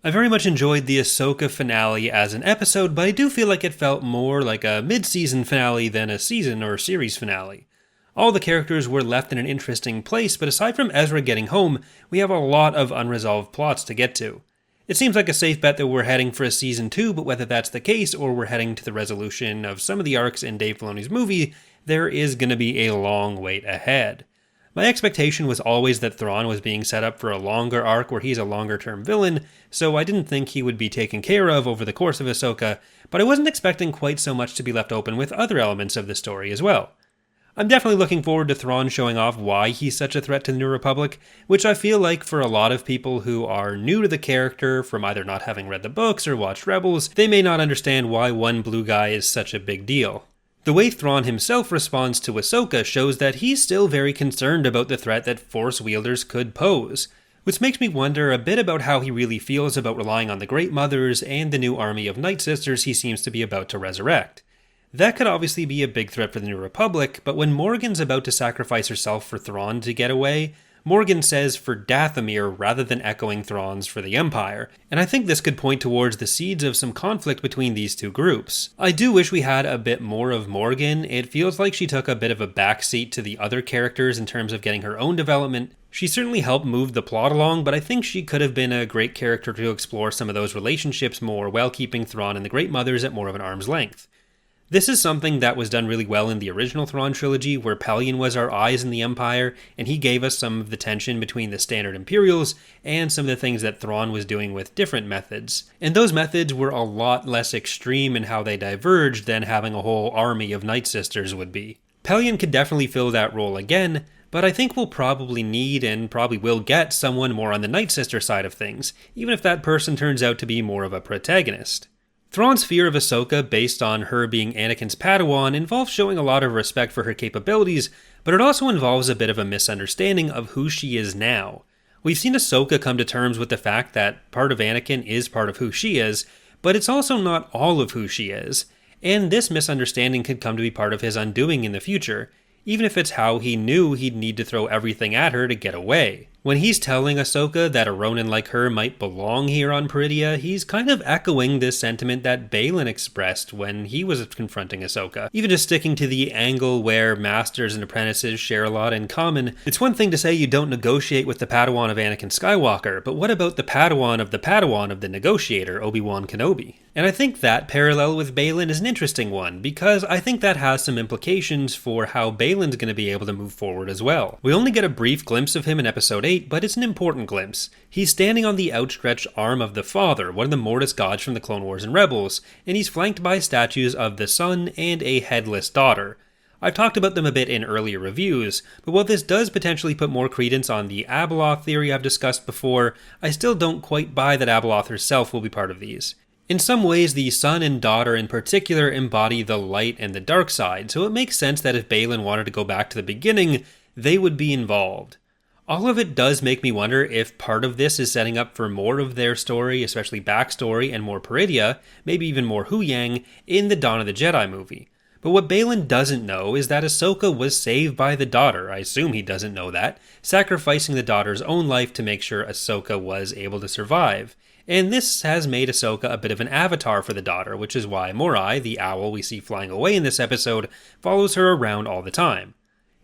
I very much enjoyed the Ahsoka finale as an episode, but I do feel like it felt more like a mid-season finale than a season or series finale. All the characters were left in an interesting place, but aside from Ezra getting home, we have a lot of unresolved plots to get to. It seems like a safe bet that we're heading for a season 2, but whether that's the case or we're heading to the resolution of some of the arcs in Dave Filoni's movie, there is going to be a long wait ahead. My expectation was always that Thrawn was being set up for a longer arc where he's a longer-term villain, so I didn't think he would be taken care of over the course of Ahsoka, but I wasn't expecting quite so much to be left open with other elements of the story as well. I'm definitely looking forward to Thrawn showing off why he's such a threat to the New Republic, which I feel like for a lot of people who are new to the character from either not having read the books or watched Rebels, they may not understand why one blue guy is such a big deal. The way Thrawn himself responds to Ahsoka shows that he's still very concerned about the threat that Force wielders could pose, which makes me wonder a bit about how he really feels about relying on the Great Mothers and the new army of Night Sisters he seems to be about to resurrect. That could obviously be a big threat for the New Republic, but when Morgan's about to sacrifice herself for Thrawn to get away, Morgan says for Dathomir rather than echoing Thrawn's for the Empire, and I think this could point towards the seeds of some conflict between these two groups. I do wish we had a bit more of Morgan. It feels like she took a bit of a backseat to the other characters in terms of getting her own development. She certainly helped move the plot along, but I think she could have been a great character to explore some of those relationships more while keeping Thrawn and the Great Mothers at more of an arm's length. This is something that was done really well in the original Thrawn trilogy, where Pellaeon was our eyes in the Empire, and he gave us some of the tension between the standard Imperials and some of the things that Thrawn was doing with different methods. And those methods were a lot less extreme in how they diverged than having a whole army of Night Sisters would be. Pellaeon could definitely fill that role again, but I think we'll probably need and probably will get someone more on the Night Sister side of things, even if that person turns out to be more of a protagonist. Thrawn's fear of Ahsoka based on her being Anakin's Padawan involves showing a lot of respect for her capabilities, but it also involves a bit of a misunderstanding of who she is now. We've seen Ahsoka come to terms with the fact that part of Anakin is part of who she is, but it's also not all of who she is, and this misunderstanding could come to be part of his undoing in the future, even if it's how he knew he'd need to throw everything at her to get away. When he's telling Ahsoka that a Ronin like her might belong here on Peridea, he's kind of echoing this sentiment that Baylan expressed when he was confronting Ahsoka. Even just sticking to the angle where masters and apprentices share a lot in common, it's one thing to say you don't negotiate with the Padawan of Anakin Skywalker, but what about the Padawan of the negotiator, Obi-Wan Kenobi? And I think that parallel with Baylan is an interesting one, because I think that has some implications for how Baylan's going to be able to move forward as well. We only get a brief glimpse of him in Episode 8, but it's an important glimpse. He's standing on the outstretched arm of the Father, one of the Mortis gods from the Clone Wars and Rebels, and he's flanked by statues of the Son and a headless daughter. I've talked about them a bit in earlier reviews, but while this does potentially put more credence on the Abeloth theory I've discussed before, I still don't quite buy that Abeloth herself will be part of these. In some ways, the son and daughter in particular embody the light and the dark side, so it makes sense that if Baylan wanted to go back to the beginning, they would be involved. All of it does make me wonder if part of this is setting up for more of their story, especially backstory and more Peridea, maybe even more Huyang, in the Dawn of the Jedi movie. But what Baylan doesn't know is that Ahsoka was saved by the daughter. I assume he doesn't know that, sacrificing the daughter's own life to make sure Ahsoka was able to survive. And this has made Ahsoka a bit of an avatar for the daughter, which is why Morai, the owl we see flying away in this episode, follows her around all the time.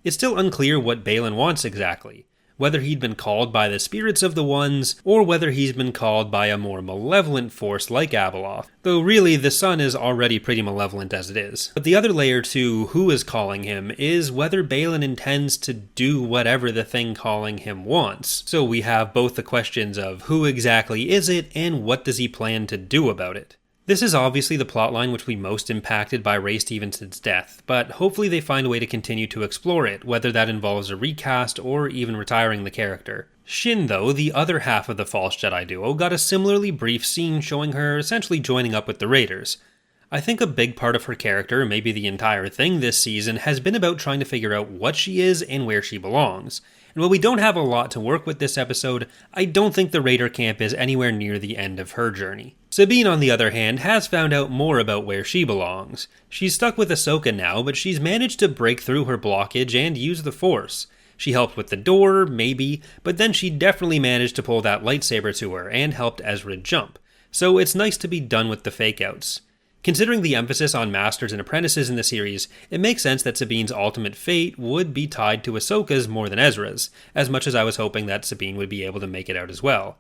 It's still unclear what Baylan wants exactly, whether he'd been called by the spirits of the Ones, or whether he's been called by a more malevolent force like Abeloth, though really the Son is already pretty malevolent as it is. But the other layer to who is calling him is whether Baylan intends to do whatever the thing calling him wants. So we have both the questions of who exactly is it, and what does he plan to do about it. This is obviously the plotline which will be most impacted by Ray Stevenson's death, but hopefully they find a way to continue to explore it, whether that involves a recast or even retiring the character. Shin, though, the other half of the False Jedi duo, got a similarly brief scene showing her essentially joining up with the Raiders. I think a big part of her character, maybe the entire thing this season, has been about trying to figure out what she is and where she belongs. And while we don't have a lot to work with this episode, I don't think the Raider camp is anywhere near the end of her journey. Sabine, on the other hand, has found out more about where she belongs. She's stuck with Ahsoka now, but she's managed to break through her blockage and use the Force. She helped with the door, maybe, but then she definitely managed to pull that lightsaber to her and helped Ezra jump. So it's nice to be done with the fake-outs. Considering the emphasis on masters and apprentices in the series, it makes sense that Sabine's ultimate fate would be tied to Ahsoka's more than Ezra's, as much as I was hoping that Sabine would be able to make it out as well.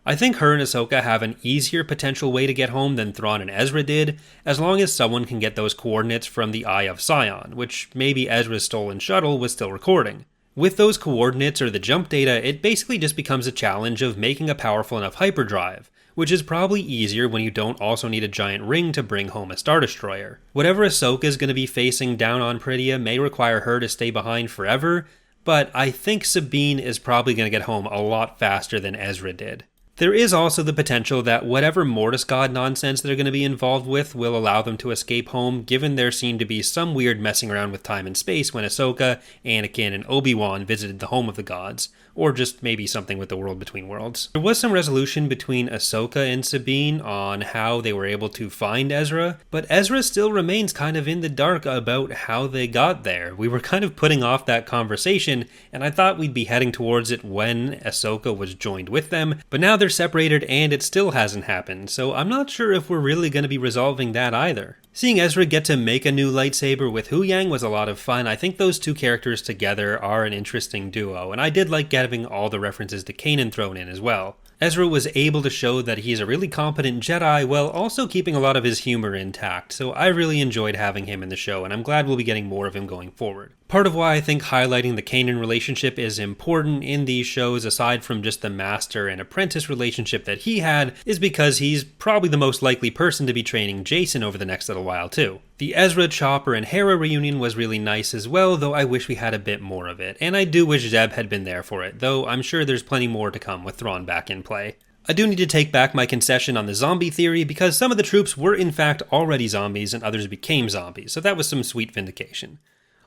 I think her and Ahsoka have an easier potential way to get home than Thrawn and Ezra did, as long as someone can get those coordinates from the Eye of Sion, which maybe Ezra's stolen shuttle was still recording. With those coordinates or the jump data, it basically just becomes a challenge of making a powerful enough hyperdrive, which is probably easier when you don't also need a giant ring to bring home a Star Destroyer. Whatever Ahsoka is going to be facing down on Pridia may require her to stay behind forever, but I think Sabine is probably going to get home a lot faster than Ezra did. There is also the potential that whatever Mortis God nonsense they're going to be involved with will allow them to escape home, given there seemed to be some weird messing around with time and space when Ahsoka, Anakin, and Obi-Wan visited the home of the gods, or just maybe something with the world between worlds. There was some resolution between Ahsoka and Sabine on how they were able to find Ezra, but Ezra still remains kind of in the dark about how they got there. We were kind of putting off that conversation, and I thought we'd be heading towards it when Ahsoka was joined with them, but now they're separated and it still hasn't happened, so I'm not sure if we're really going to be resolving that either. Seeing Ezra get to make a new lightsaber with Huyang was a lot of fun. I think those two characters together are an interesting duo, and I did like having all the references to Kanan thrown in as well. Ezra was able to show that he's a really competent Jedi while also keeping a lot of his humor intact, so I really enjoyed having him in the show, and I'm glad we'll be getting more of him going forward. Part of why I think highlighting the Kanan relationship is important in these shows, aside from just the master and apprentice relationship that he had, is because he's probably the most likely person to be training Jason over the next little while too. The Ezra, Chopper, and Hera reunion was really nice as well, though I wish we had a bit more of it, and I do wish Zeb had been there for it, though I'm sure there's plenty more to come with Thrawn back in play. I do need to take back my concession on the zombie theory, because some of the troops were in fact already zombies and others became zombies, so that was some sweet vindication.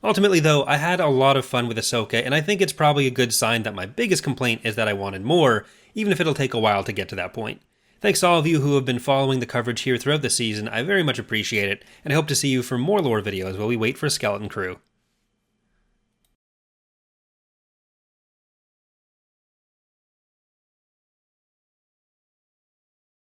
Ultimately though, I had a lot of fun with Ahsoka, and I think it's probably a good sign that my biggest complaint is that I wanted more, even if it'll take a while to get to that point. Thanks to all of you who have been following the coverage here throughout the season, I very much appreciate it, and I hope to see you for more lore videos while we wait for Skeleton Crew.